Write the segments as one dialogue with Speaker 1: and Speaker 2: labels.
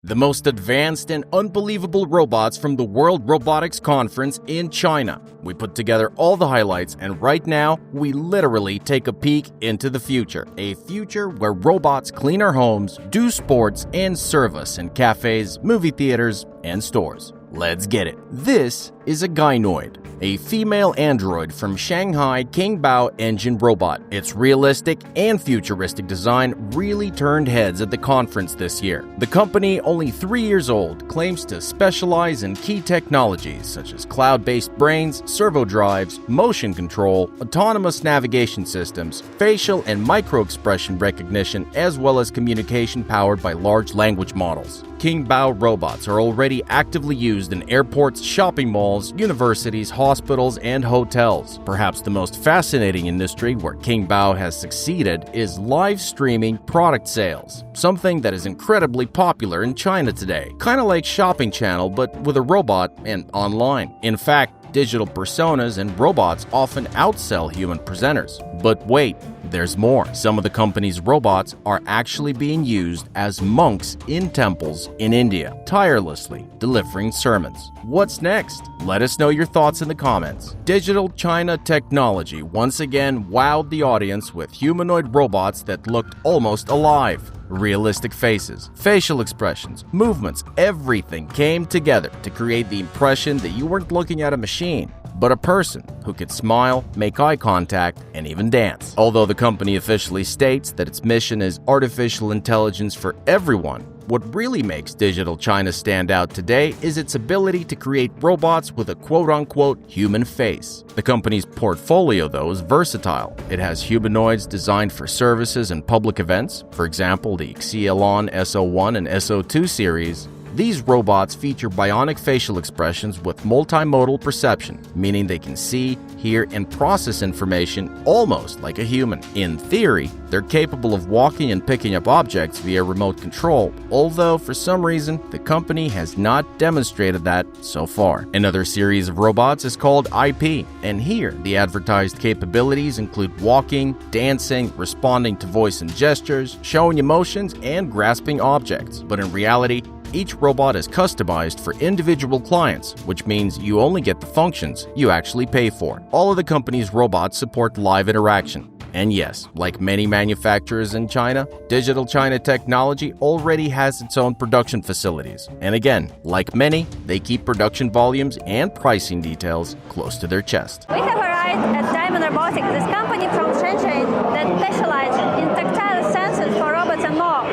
Speaker 1: The most advanced and unbelievable robots from the World Robotics Conference in China. We put together all the highlights, and right now, we literally take a peek into the future. A future where robots clean our homes, do sports, and serve us in cafes, movie theaters, and stores. Let's get it. This is a Humanoid, a female android from Shanghai Qingbao engine robot. Its realistic and futuristic design really turned heads at the conference this year. The company, only 3 years old, claims to specialize in key technologies such as cloud-based brains, servo drives, motion control, autonomous navigation systems, facial and micro-expression recognition, as well as communication powered by large language models. Qingbao robots are already actively used in airports, shopping malls, universities, hospitals, and hotels. Perhaps the most fascinating industry where Qingbao has succeeded is live streaming product sales, something that is incredibly popular in China today. Kind of like Shopping Channel, but with a robot and online. In fact, digital personas and robots often outsell human presenters. But wait, there's more. Some of the company's robots are actually being used as monks in temples in India, tirelessly delivering sermons. What's next? Let us know your thoughts in the comments. Digital China technology once again wowed the audience with humanoid robots that looked almost alive. Realistic faces, facial expressions, movements, everything came together to create the impression that you weren't looking at a machine, but a person who could smile, make eye contact, and even dance. Although the company officially states that its mission is artificial intelligence for everyone, what really makes Digital China stand out today is its ability to create robots with a quote-unquote human face. The company's portfolio, though, is versatile. It has humanoids designed for services and public events, for example, the Xielon SO1 and SO2 series. These robots feature bionic facial expressions with multimodal perception, meaning they can see, hear, and process information almost like a human. In theory, they're capable of walking and picking up objects via remote control, although for some reason, the company has not demonstrated that so far. Another series of robots is called IP, and here the advertised capabilities include walking, dancing, responding to voice and gestures, showing emotions, and grasping objects. But in reality, each robot is customized for individual clients, which means you only get the functions you actually pay for. All of the company's robots support live interaction. And yes, like many manufacturers in China, Digital China Technology already has its own production facilities. And again, like many, they keep production volumes and pricing details close to their chest.
Speaker 2: We have arrived at Diamond Robotics, this company from Shenzhen that specializes in tactile sensors for robots and more.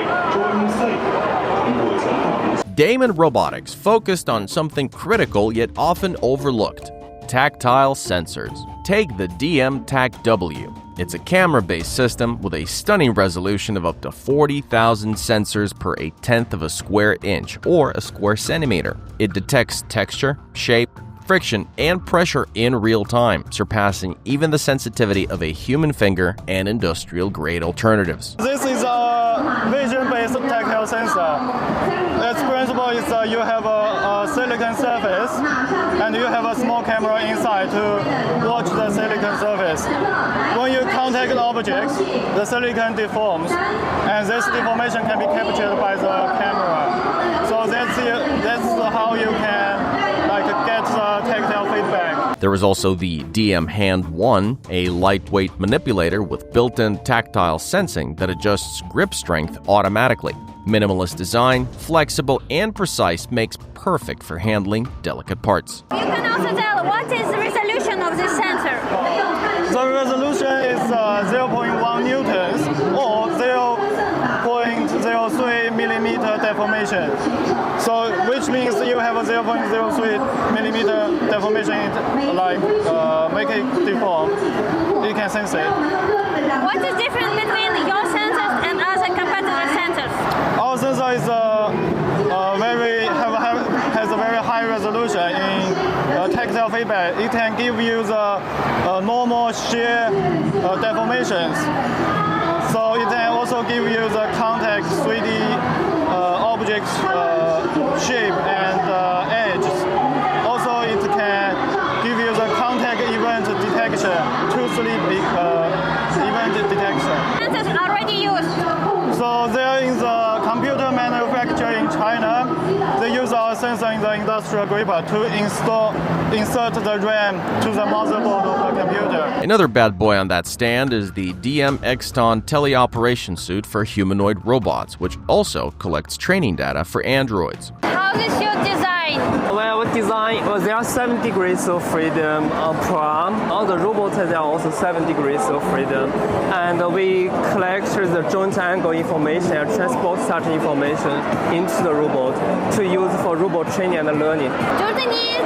Speaker 1: Diamond Robotics focused on something critical yet often overlooked: tactile sensors. Take the DM-TAC-W. It's a camera-based system with a stunning resolution of up to 40,000 sensors per 1/10 of a square inch or a square centimeter. It detects texture, shape, friction, and pressure in real time, surpassing even the sensitivity of a human finger and industrial-grade alternatives.
Speaker 3: This is a vision-based tactile sensor. Its principle is you have a silicon surface and you have a small camera inside to watch the silicon surface. When you contact objects, the silicon deforms, and this deformation can be captured by the camera. So that's how you can get the tactile feedback.
Speaker 1: There is also the DM Hand 1, a lightweight manipulator with built-in tactile sensing that adjusts grip strength automatically. Minimalist design, flexible and precise, makes perfect for handling delicate parts.
Speaker 2: You can also tell what is the resolution of this sensor.
Speaker 3: The resolution is 0.1 newtons or 0.03 millimeter deformation. So, which means you have a 0.03 millimeter deformation, make it deform. You can sense it.
Speaker 2: What is different between your sensors and other competitor sensors?
Speaker 3: Our sensor is has a very high resolution in tactile feedback. It can give you the normal shear deformations. So it can also give you the contact 3D object shape and edges. Also, it can give you the contact event detection, to sleep event detection.
Speaker 2: Sensors already used.
Speaker 3: So there is a computer manufacturer in China they use our sensor in the industrial gripper to insert the RAM to the motherboard of the computer.
Speaker 1: Another bad boy on that stand is the DM-Xton teleoperation suit for humanoid robots, which also collects training data for androids.
Speaker 2: How is your design?
Speaker 4: Well, there are 7 degrees of freedom per arm. All the robots, there are also 7 degrees of freedom. And we collect the joint angle information and transport such information into the robot to use for robot training and learning.
Speaker 2: Do they need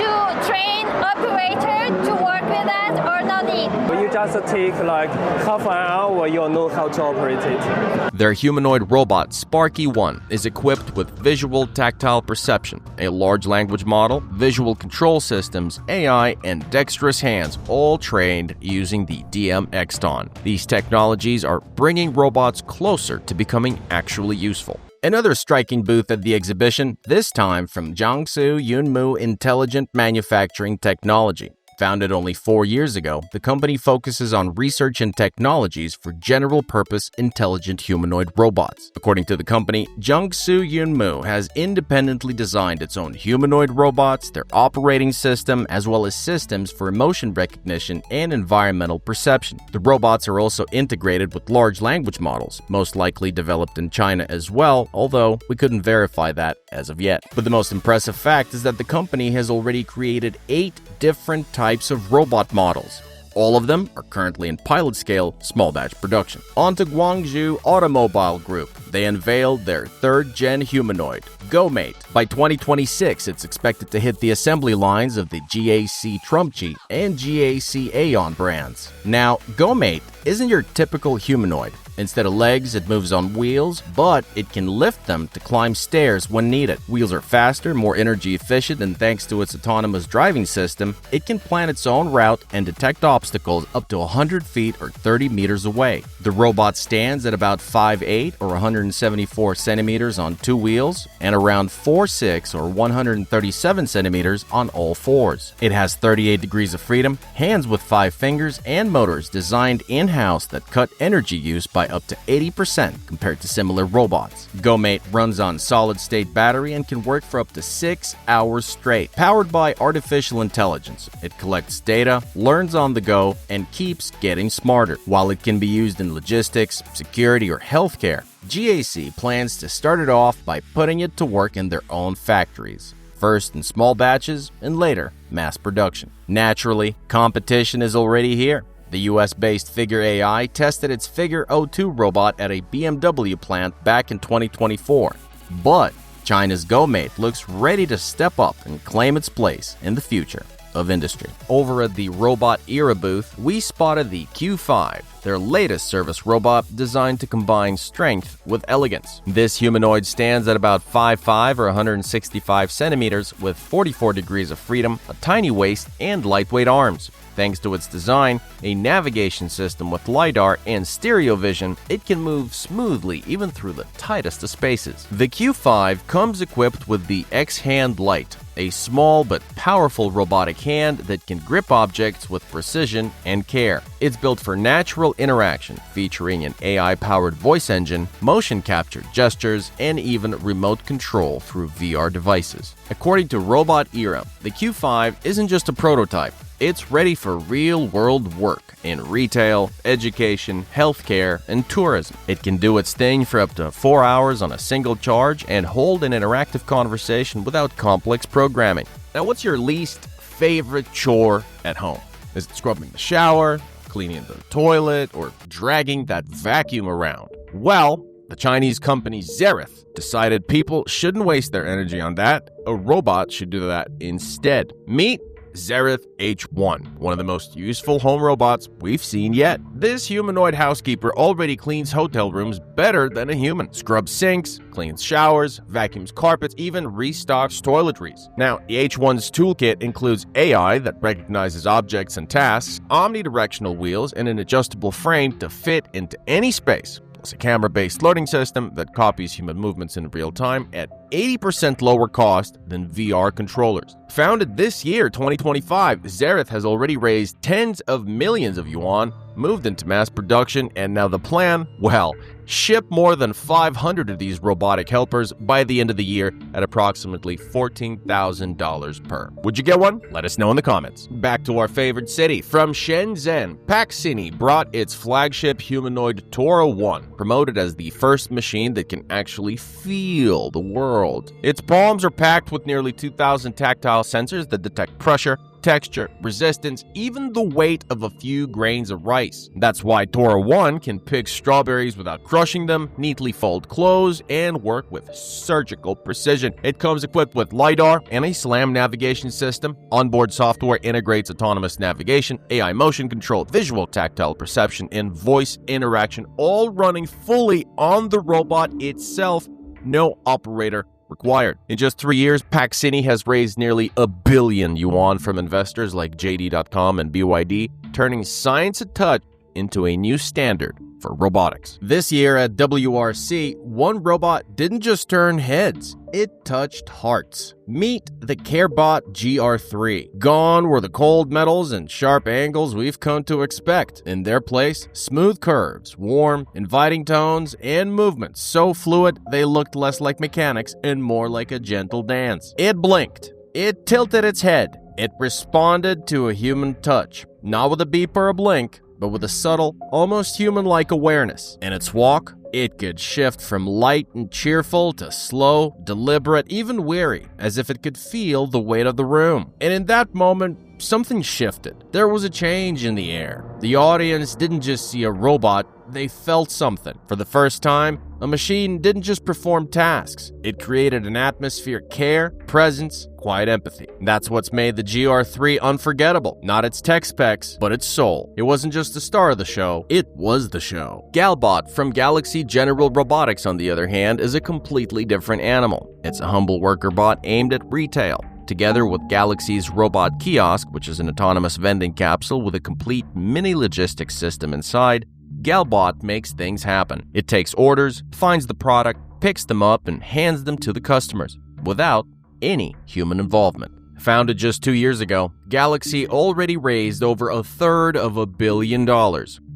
Speaker 2: to train operator to work with that or no need?
Speaker 4: You just take like half an hour, you'll know how to operate it.
Speaker 1: Their humanoid robot, Sparky 1, is equipped with visual tactile perception, a large language model, visual control systems, AI, and dexterous hands, all trained using the DM-Xton. These technologies are bringing robots closer to becoming actually useful. Another striking booth at the exhibition, this time from Jiangsu Yunmu Intelligent Manufacturing Technology. Founded only 4 years ago, the company focuses on research and technologies for general-purpose intelligent humanoid robots. According to the company, Jiangsu Yunmu has independently designed its own humanoid robots, their operating system, as well as systems for emotion recognition and environmental perception. The robots are also integrated with large language models, most likely developed in China as well, although we couldn't verify that as of yet. But the most impressive fact is that the company has already created 8 different types of robot models. All of them are currently in pilot-scale, small-batch production. On to Guangzhou Automobile Group. They unveiled their 3rd-gen humanoid, GoMate. By 2026, it's expected to hit the assembly lines of the GAC Trumpchi and GAC Aeon brands. Now, GoMate isn't your typical humanoid. Instead of legs, it moves on wheels, but it can lift them to climb stairs when needed. Wheels are faster, more energy efficient, and thanks to its autonomous driving system, it can plan its own route and detect obstacles up to 100 feet or 30 meters away. The robot stands at about 5'8" or 174 centimeters on 2 wheels and around 4'6" or 137 centimeters on all 4s. It has 38 degrees of freedom, hands with 5 fingers, and motors designed in-house that cut energy use by up to 80% compared to similar robots. GoMate runs on solid-state battery and can work for up to 6 hours straight. Powered by artificial intelligence, it collects data, learns on the go, and keeps getting smarter. While it can be used in logistics, security, or healthcare, GAC plans to start it off by putting it to work in their own factories. First in small batches, and later mass production. Naturally, competition is already here. The US-based Figure AI tested its Figure O2 robot at a BMW plant back in 2024. But China's GoMate looks ready to step up and claim its place in the future of industry. Over at the Robot Era booth, we spotted the Q5, their latest service robot designed to combine strength with elegance. This humanoid stands at about 5'5" or 165 centimeters with 44 degrees of freedom, a tiny waist, and lightweight arms. Thanks to its design, a navigation system with LiDAR and stereo vision, it can move smoothly even through the tightest of spaces. The Q5 comes equipped with the X-Hand Lite, a small but powerful robotic hand that can grip objects with precision and care. It's built for natural interaction, featuring an AI-powered voice engine, motion-captured gestures, and even remote control through VR devices. According to Robot Era, the Q5 isn't just a prototype. It's ready for real-world work in retail, education, healthcare, and tourism. It can do its thing for up to 4 hours on a single charge and hold an interactive conversation without complex programming. Now, what's your least favorite chore at home? Is it scrubbing the shower, cleaning the toilet, or dragging that vacuum around? Well, the Chinese company Xereth decided people shouldn't waste their energy on that. A robot should do that instead. Meet Xereth H1, one of the most useful home robots we've seen yet. This humanoid housekeeper already cleans hotel rooms better than a human, scrubs sinks, cleans showers, vacuums carpets, even restocks toiletries. Now, the H1's toolkit includes AI that recognizes objects and tasks, omnidirectional wheels, and an adjustable frame to fit into any space. It's a camera-based loading system that copies human movements in real time at 80% lower cost than VR controllers. Founded this year, 2025, Xereth has already raised tens of millions of yuan moved into mass production, and now the plan, well, ship more than 500 of these robotic helpers by the end of the year at approximately $14,000 per. Would you get one? Let us know in the comments. Back to our favorite city. From Shenzhen, Paxini brought its flagship humanoid Tora 1, promoted as the first machine that can actually feel the world. Its palms are packed with nearly 2,000 tactile sensors that detect pressure, texture, resistance, even the weight of a few grains of rice. That's why Tora 1 can pick strawberries without crushing them, neatly fold clothes, and work with surgical precision. It comes equipped with LiDAR and a SLAM navigation system. Onboard software integrates autonomous navigation, AI motion control, visual tactile perception, and voice interaction, all running fully on the robot itself. No operator required. In just 3 years, Paxini has raised nearly $1 billion yuan from investors like JD.com and BYD, turning science and touch into a new standard for robotics. This year at WRC, one robot didn't just turn heads, it touched hearts. Meet the CareBot GR3. Gone were the cold metals and sharp angles we've come to expect. In their place, smooth curves, warm, inviting tones, and movements so fluid they looked less like mechanics and more like a gentle dance. It blinked. It tilted its head. It responded to a human touch. Not with a beep or a blink, but with a subtle, almost human-like awareness. In its walk, it could shift from light and cheerful to slow, deliberate, even weary, as if it could feel the weight of the room. And in that moment, something shifted. There was a change in the air. The audience didn't just see a robot, they felt something. For the first time, a machine didn't just perform tasks. It created an atmosphere of care, presence, quiet empathy. That's what's made the GR3 unforgettable. Not its tech specs, but its soul. It wasn't just the star of the show, it was the show. Galbot from Galaxy General Robotics, on the other hand, is a completely different animal. It's a humble worker bot aimed at retail. Together with Galaxy's Robot Kiosk, which is an autonomous vending capsule with a complete mini logistics system inside, Galbot makes things happen. It takes orders, finds the product, picks them up, and hands them to the customers, without any human involvement. Founded just 2 years ago, Galaxy already raised over $250 million.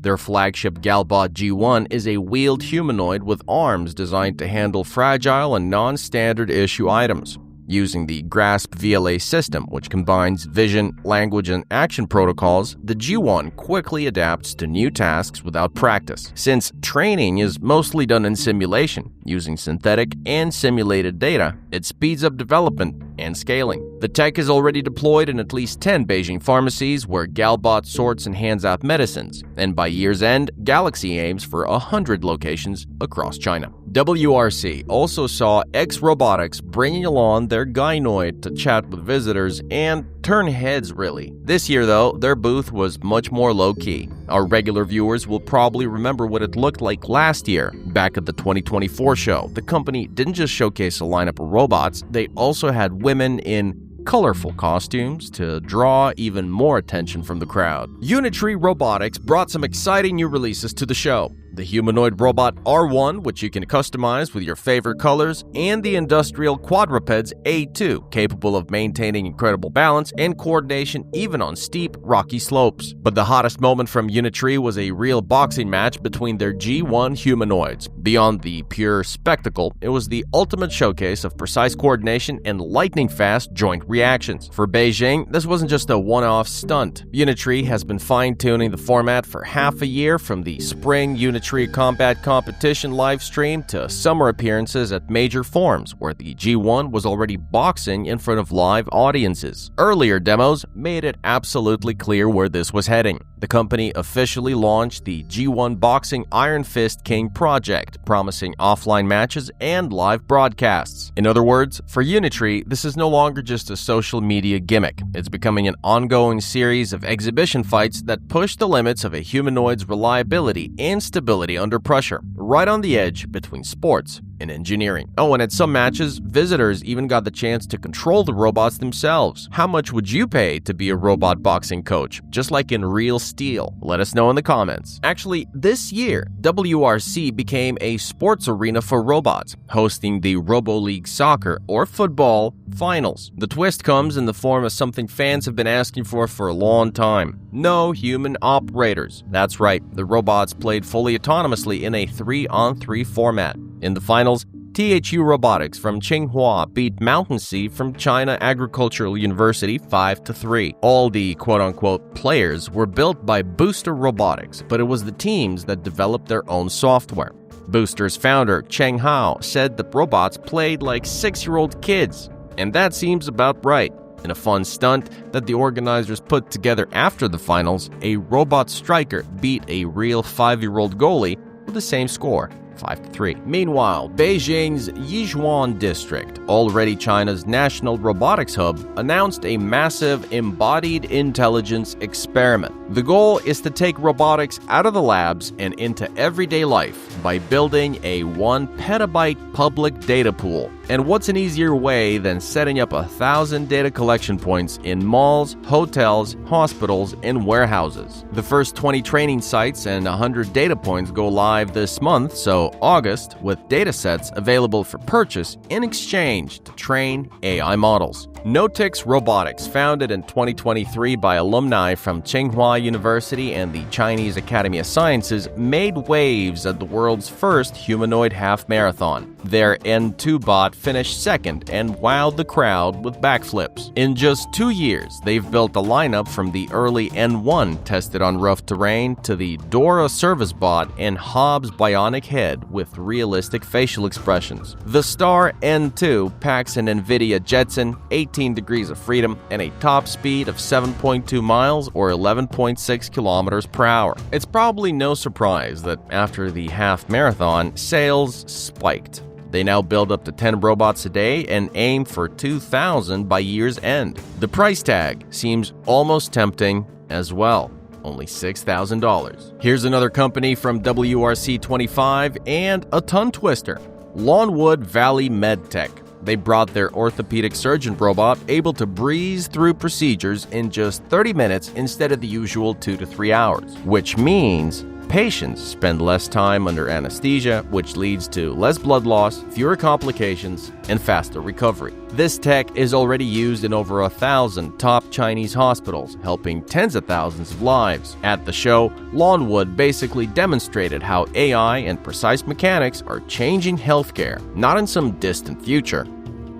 Speaker 1: Their flagship Galbot G1 is a wheeled humanoid with arms designed to handle fragile and non-standard issue items. Using the GRASP VLA system, which combines vision, language, and action protocols, the G1 quickly adapts to new tasks without practice. Since training is mostly done in simulation, using synthetic and simulated data, it speeds up development and scaling. The tech is already deployed in at least 10 Beijing pharmacies where Galbot sorts and hands out medicines, and by year's end, Galaxy aims for 100 locations across China. WRC also saw X Robotics bringing along their gynoid to chat with visitors and turn heads, really. This year, though, their booth was much more low-key. Our regular viewers will probably remember what it looked like last year, back at the 2024 show. The company didn't just showcase a lineup of robots, they also had women in colorful costumes to draw even more attention from the crowd. Unitree Robotics brought some exciting new releases to the show. The humanoid robot R1, which you can customize with your favorite colors, and the industrial quadrupeds A2, capable of maintaining incredible balance and coordination even on steep, rocky slopes. But the hottest moment from Unitree was a real boxing match between their G1 humanoids. Beyond the pure spectacle, it was the ultimate showcase of precise coordination and lightning-fast joint reactions. For Beijing, this wasn't just a one-off stunt. Unitree has been fine-tuning the format for half a year, from the spring Unitree Combat Competition live stream to summer appearances at major forums where the G1 was already boxing in front of live audiences. Earlier demos made it absolutely clear where this was heading. The company officially launched the G1 Boxing Iron Fist King project, promising offline matches and live broadcasts. In other words, for Unitree, this is no longer just a social media gimmick. It's becoming an ongoing series of exhibition fights that push the limits of a humanoid's reliability and stability under pressure, right on the edge between sports in engineering. Oh, and at some matches, visitors even got the chance to control the robots themselves. How much would you pay to be a robot boxing coach, just like in real steel? Let us know in the comments. Actually, this year, WRC became a sports arena for robots, hosting the Robo League Soccer or Football finals. The twist comes in the form of something fans have been asking for a long time. No human operators. That's right, the robots played fully autonomously in a 3-on-3 format. In the finals, THU Robotics from Tsinghua beat Mountain Sea from China Agricultural University 5-3. All the quote-unquote players were built by Booster Robotics, but it was the teams that developed their own software. Booster's founder, Cheng Hao, said the robots played like 6-year-old kids, and that seems about right. In a fun stunt that the organizers put together after the finals, a robot striker beat a real 5-year-old goalie with the same score, 5-3. Meanwhile, Beijing's Yichuan district, already China's national robotics hub, announced a massive embodied intelligence experiment. The goal is to take robotics out of the labs and into everyday life by building a 1 petabyte public data pool. And what's an easier way than setting up 1,000 data collection points in malls, hotels, hospitals, and warehouses? The first 20 training sites and 100 data points go live this month, so August, with datasets available for purchase in exchange to train AI models. Notix Robotics, founded in 2023 by alumni from Tsinghua University and the Chinese Academy of Sciences, made waves at the world's first humanoid half marathon. Their N2 bot finished second and wowed the crowd with backflips. In just 2 years, they've built a lineup from the early N1 tested on rough terrain to the Dora service bot and Hobbs bionic head with realistic facial expressions. The Star N2 packs an NVIDIA Jetson, 18 degrees of freedom, and a top speed of 7.2 miles or 11.6 kilometers per hour. It's probably no surprise that after the half marathon, sales spiked. They now build up to 10 robots a day and aim for 2,000 by year's end. The price tag seems almost tempting as well. Only $6,000. Here's another company from WRC 25 and a tongue twister. Lawnwood Valley MedTech. They brought their orthopedic surgeon robot able to breeze through procedures in just 30 minutes instead of the usual 2 to 3 hours, which means patients spend less time under anesthesia, which leads to less blood loss, fewer complications, and faster recovery. This tech is already used in over 1,000 top Chinese hospitals, helping tens of thousands of lives. At the show, Lawnwood basically demonstrated how AI and precise mechanics are changing healthcare, not in some distant future,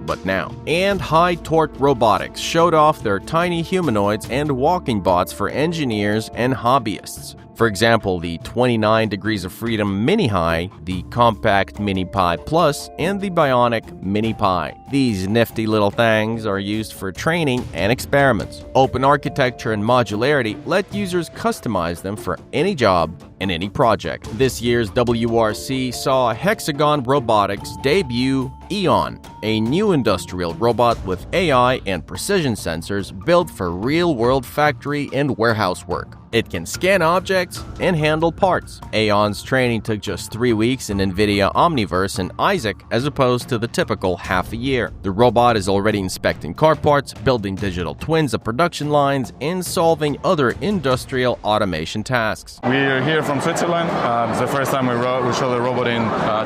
Speaker 1: but now. And High Torque Robotics showed off their tiny humanoids and walking bots for engineers and hobbyists. For example, the 29 degrees of freedom Mini High, the compact Mini Pi Plus, and the bionic Mini Pi. These nifty little things are used for training and experiments. Open architecture and modularity let users customize them for any job and any project. This year's WRC saw Hexagon Robotics debut Eon, a new industrial robot with AI and precision sensors built for real-world factory and warehouse work. It can scan objects and handle parts. Aeon's training took just 3 weeks in NVIDIA Omniverse and Isaac as opposed to the typical half a year. The robot is already inspecting car parts, building digital twins of production lines, and solving other industrial automation tasks.
Speaker 3: We are here from Switzerland. It's the first time we show the robot in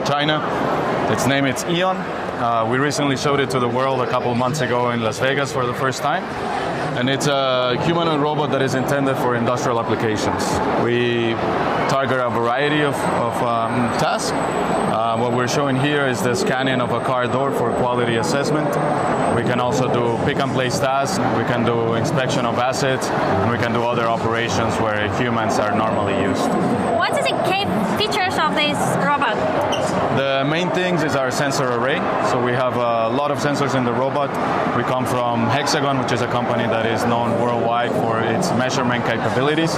Speaker 3: China. Its name is Eon. We recently showed it to the world a couple months ago in Las Vegas for the first time. And it's a humanoid robot that is intended for industrial applications. We target a variety of tasks. What we're showing here is the scanning of a car door for quality assessment. We can also do pick-and-place tasks. We can do inspection of assets. And we can do other operations where humans are normally used.
Speaker 2: What are the key features of this robot?
Speaker 3: The main things is our sensor array. So we have a lot of sensors in the robot. We come from Hexagon, which is a company that is known worldwide for its measurement capabilities.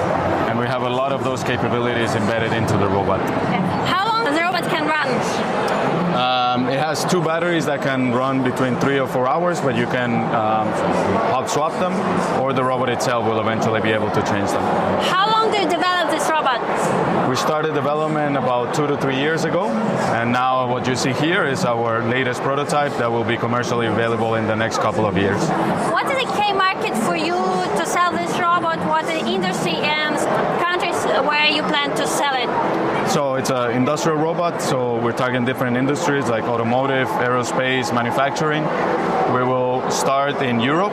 Speaker 3: And we have a lot of those capabilities embedded into the robot.
Speaker 2: Okay. How long the robot can run?
Speaker 3: It has 2 batteries that can run between 3 or 4 hours, but you can hot swap them, or the robot itself will eventually be able to change them.
Speaker 2: How long did you develop this robot?
Speaker 3: We started development about 2 to 3 years ago, and now what you see here is our latest prototype that will be commercially available in the next couple of years.
Speaker 2: What is the key market for you to sell this robot? What are the industry and countries where you plan to sell it?
Speaker 3: So it's an industrial robot, so we're targeting different industries like automotive, aerospace, manufacturing. We will start in Europe,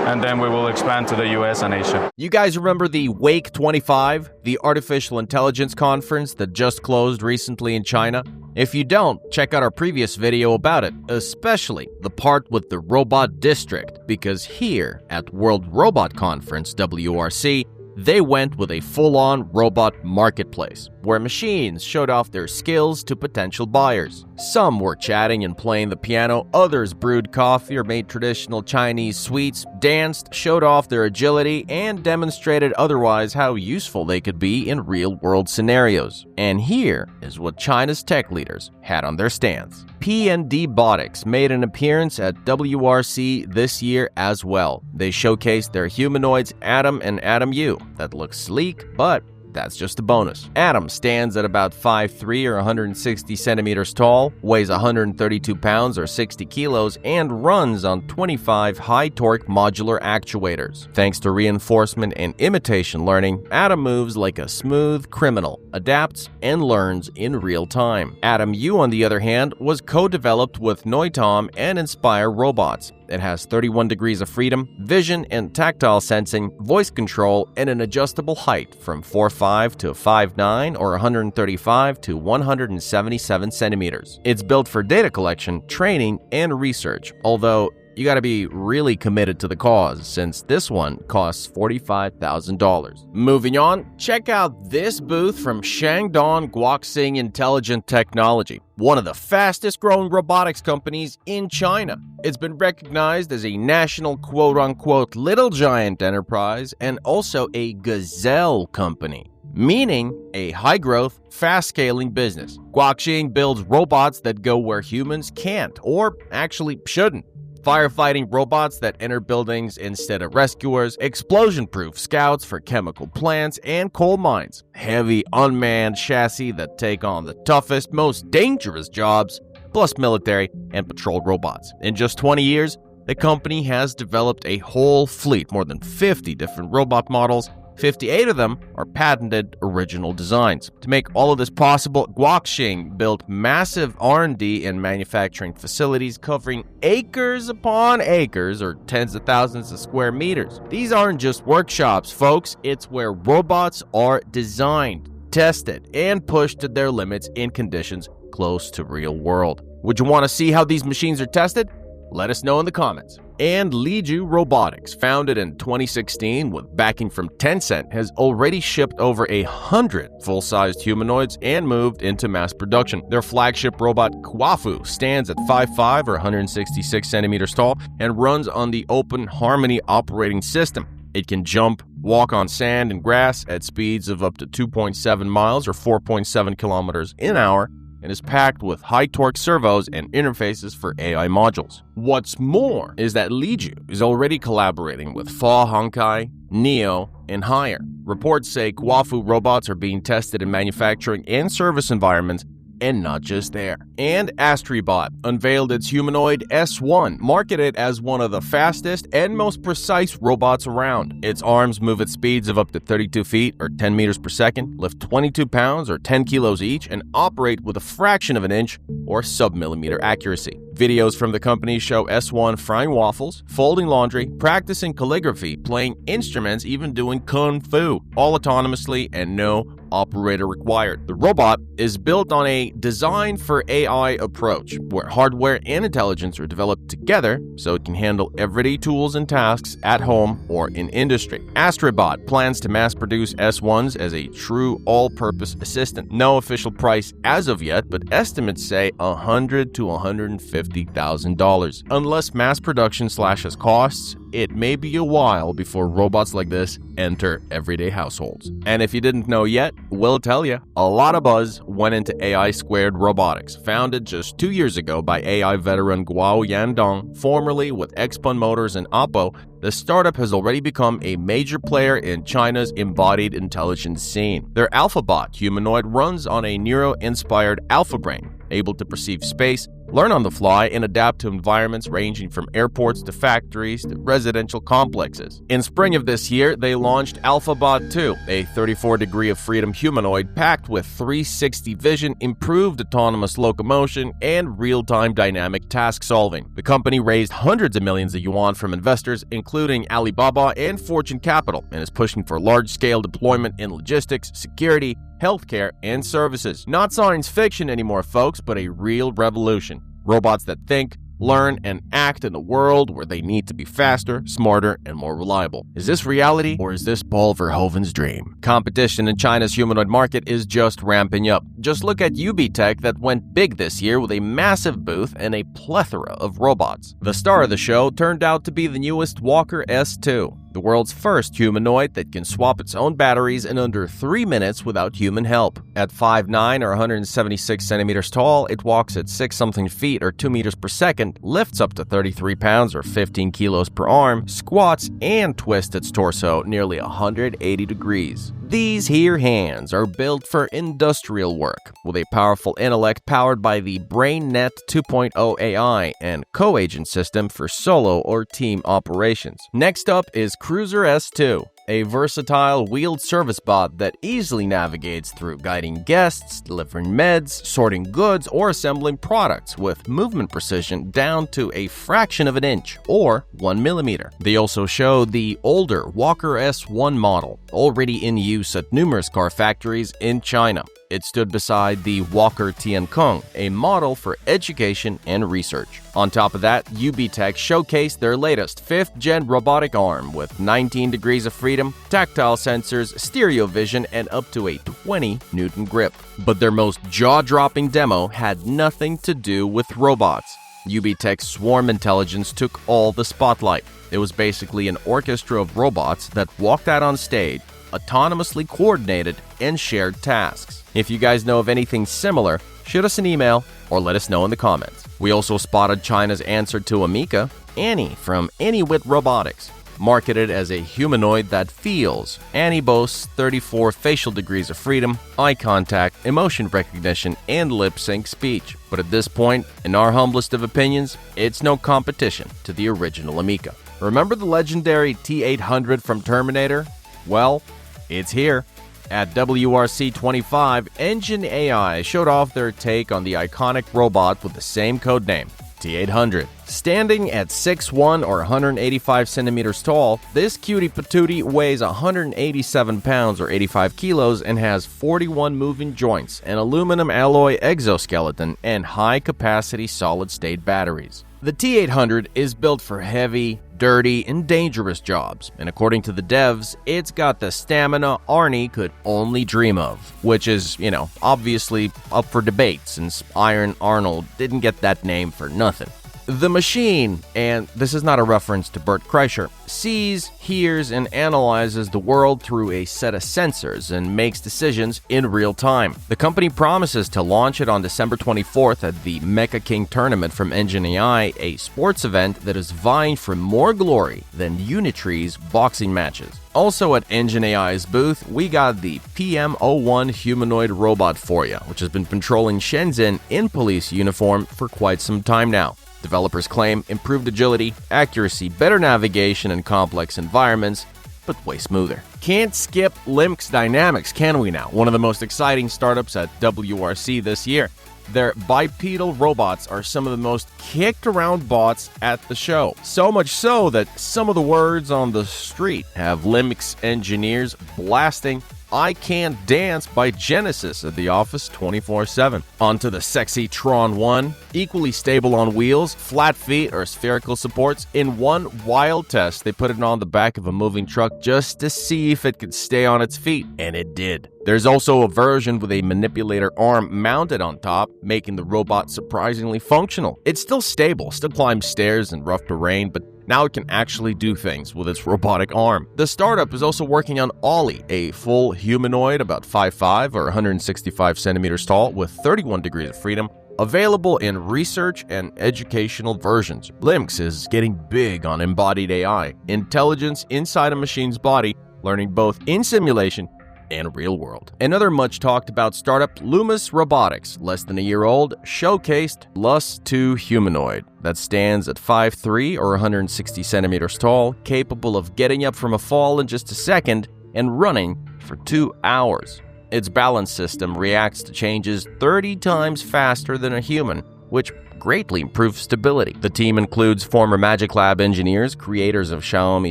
Speaker 3: and then we will expand to the US and Asia.
Speaker 1: You guys remember the Wake 25, the artificial intelligence conference that just closed recently in China? If you don't, check out our previous video about it, especially the part with the robot district, because here at World Robot Conference, WRC, they went with a full-on robot marketplace, where machines showed off their skills to potential buyers. Some were chatting and playing the piano, others brewed coffee or made traditional Chinese sweets, danced, showed off their agility, and demonstrated otherwise how useful they could be in real-world scenarios. And here is what China's tech leaders had on their stands. P&D Botics made an appearance at WRC this year as well. They showcased their humanoids Atom and Atom U that look sleek, but that's just a bonus. Atom stands at about 5'3" or 160 centimeters tall, weighs 132 pounds or 60 kilos, and runs on 25 high-torque modular actuators. Thanks to reinforcement and imitation learning, Atom moves like a smooth criminal, adapts, and learns in real time. Atom U, on the other hand, was co-developed with Noitom and Inspire Robots. It has 31 degrees of freedom, vision and tactile sensing, voice control, and an adjustable height from 4'5" to 5'9" or 135 to 177 centimeters. It's built for data collection, training, and research, although you gotta be really committed to the cause, since this one costs $45,000. Moving on, check out this booth from Shandong Guoxing Intelligent Technology, one of the fastest growing robotics companies in China. It's been recognized as a national quote-unquote little giant enterprise and also a gazelle company, meaning a high-growth, fast-scaling business. Guoxing builds robots that go where humans can't, or actually shouldn't. Firefighting robots that enter buildings instead of rescuers, explosion-proof scouts for chemical plants and coal mines, heavy unmanned chassis that take on the toughest, most dangerous jobs, plus military and patrol robots. In just 20 years, the company has developed a whole fleet, more than 50 different robot models. 58 of them are patented original designs. To make all of this possible, Guoxing built massive R&D and manufacturing facilities covering acres upon acres, or tens of thousands of square meters. These aren't just workshops, folks. It's where robots are designed, tested, and pushed to their limits in conditions close to real world. Would you want to see how these machines are tested? Let us know in the comments. And Liju Robotics, founded in 2016 with backing from Tencent, has already shipped over 100 full-sized humanoids and moved into mass production. Their flagship robot, Quafu, stands at 5'5" or 166 centimeters tall and runs on the Open Harmony operating system. It can jump, walk on sand and grass at speeds of up to 2.7 miles or 4.7 kilometers an hour, and is packed with high-torque servos and interfaces for AI modules. What's more is that Liju is already collaborating with Fa Hongkai, Neo, and Haier. Reports say Quafu robots are being tested in manufacturing and service environments, and not just there. And Astribot unveiled its humanoid S1, marketed as one of the fastest and most precise robots around. Its arms move at speeds of up to 32 feet or 10 meters per second, lift 22 pounds or 10 kilos each, and operate with a fraction of an inch or sub-millimeter accuracy. Videos from the company show S1 frying waffles, folding laundry, practicing calligraphy, playing instruments, even doing kung fu, all autonomously and no operator required. The robot is built on a design for AI approach, where hardware and intelligence are developed together so it can handle everyday tools and tasks at home or in industry. Astribot plans to mass produce S1s as a true all-purpose assistant. No official price as of yet, but estimates say $100 to $150 $50,000. Unless mass production slashes costs, it may be a while before robots like this enter everyday households. And if you didn't know yet, we'll tell you. A lot of buzz went into AI Squared Robotics, founded just 2 years ago by AI veteran Guo Yandong, formerly with Xpeng Motors and Oppo. The startup has already become a major player in China's embodied intelligence scene. Their AlphaBot humanoid runs on a neuro-inspired alpha brain, able to perceive space, learn on the fly, and adapt to environments ranging from airports to factories to residential complexes. In spring of this year, they launched AlphaBot 2, a 34 degree of freedom humanoid packed with 360 vision, improved autonomous locomotion, and real-time dynamic task solving. The company raised hundreds of millions of yuan from investors, including Alibaba and Fortune Capital, and is pushing for large-scale deployment in logistics, security, healthcare, and services. Not science fiction anymore, folks, but a real revolution. Robots that think, learn, and act in a world where they need to be faster, smarter, and more reliable. Is this reality, or is this Paul Verhoeven's dream? Competition in China's humanoid market is just ramping up. Just look at UBTech that went big this year with a massive booth and a plethora of robots. The star of the show turned out to be the newest Walker S2, the world's first humanoid that can swap its own batteries in under 3 minutes without human help. At 5'9" or 176 centimeters tall, it walks at 6-something feet or 2 meters per second, lifts up to 33 pounds or 15 kilos per arm, squats, and twists its torso nearly 180 degrees. These here hands are built for industrial work, with a powerful intellect powered by the BrainNet 2.0 AI and co-agent system for solo or team operations. Next up is Cruiser S2, a versatile wheeled service bot that easily navigates through guiding guests, delivering meds, sorting goods, or assembling products with movement precision down to a fraction of an inch or 1 millimeter. They also show the older Walker S1 model, already in use at numerous car factories in China. It stood beside the Walker Tiankong, a model for education and research. On top of that, UBTech showcased their latest 5th-gen robotic arm with 19 degrees of freedom, tactile sensors, stereo vision, and up to a 20-Newton grip. But their most jaw-dropping demo had nothing to do with robots. UBTech's Swarm Intelligence took all the spotlight. It was basically an orchestra of robots that walked out on stage, autonomously coordinated, and shared tasks. If you guys know of anything similar, shoot us an email or let us know in the comments. We also spotted China's answer to Amica, Annie from AnyWit Robotics. Marketed as a humanoid that feels, Annie boasts 34 facial degrees of freedom, eye contact, emotion recognition, and lip-sync speech. But at this point, in our humblest of opinions, it's no competition to the original Amica. Remember the legendary T-800 from Terminator? Well, it's here. At WRC 25, Engine AI showed off their take on the iconic robot with the same codename, T-800. Standing at 6'1" or 185 centimeters tall, this cutie patootie weighs 187 pounds or 85 kilos and has 41 moving joints, an aluminum alloy exoskeleton, and high-capacity solid-state batteries. The T-800 is built for heavy, dirty, and dangerous jobs, and according to the devs, it's got the stamina Arnie could only dream of, which is, obviously up for debate since Iron Arnold didn't get that name for nothing. The machine, and this is not a reference to Bert Kreischer, sees, hears, and analyzes the world through a set of sensors and makes decisions in real time. The company promises to launch it on December 24th at the Mecha King tournament from Engine AI, a sports event that is vying for more glory than Unitree's boxing matches. Also at Engine AI's booth, we got the PM01 humanoid robot for you, which has been patrolling Shenzhen in police uniform for quite some time now. Developers claim improved agility, accuracy, better navigation in complex environments, but way smoother. Can't skip Lynx Dynamics, can we now? One of the most exciting startups at WRC this year. Their bipedal robots are some of the most kicked around bots at the show. So much so that some of the words on the street have Lynx engineers blasting I Can't Dance by Genesis at the office 24/7. Onto the sexy Tron 1, equally stable on wheels, flat feet, or spherical supports. In one wild test, they put it on the back of a moving truck just to see if it could stay on its feet, and it did. There's also a version with a manipulator arm mounted on top, making the robot surprisingly functional. It's still stable, still climbs stairs in rough terrain, but now it can actually do things with its robotic arm. The startup is also working on Ollie, a full humanoid about 5'5" or 165 centimeters tall with 31 degrees of freedom, available in research and educational versions. Lynx is getting big on embodied AI, intelligence inside a machine's body, learning both in simulation and real world. Another much talked about startup, World Robotics, less than a year old, showcased LUS-2 Humanoid that stands at 5'3" or 160 centimeters tall, capable of getting up from a fall in just a second and running for 2 hours. Its balance system reacts to changes 30 times faster than a human, which greatly improves stability. The team includes former Magic Lab engineers, creators of Xiaomi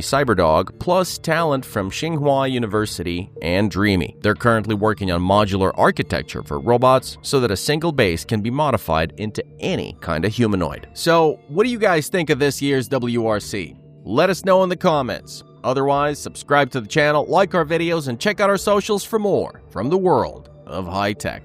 Speaker 1: CyberDog, plus talent from Tsinghua University and Dreamy. They're currently working on modular architecture for robots so that a single base can be modified into any kind of humanoid. So, what do you guys think of this year's WRC? Let us know in the comments. Otherwise, subscribe to the channel, like our videos, and check out our socials for more from the world of high tech.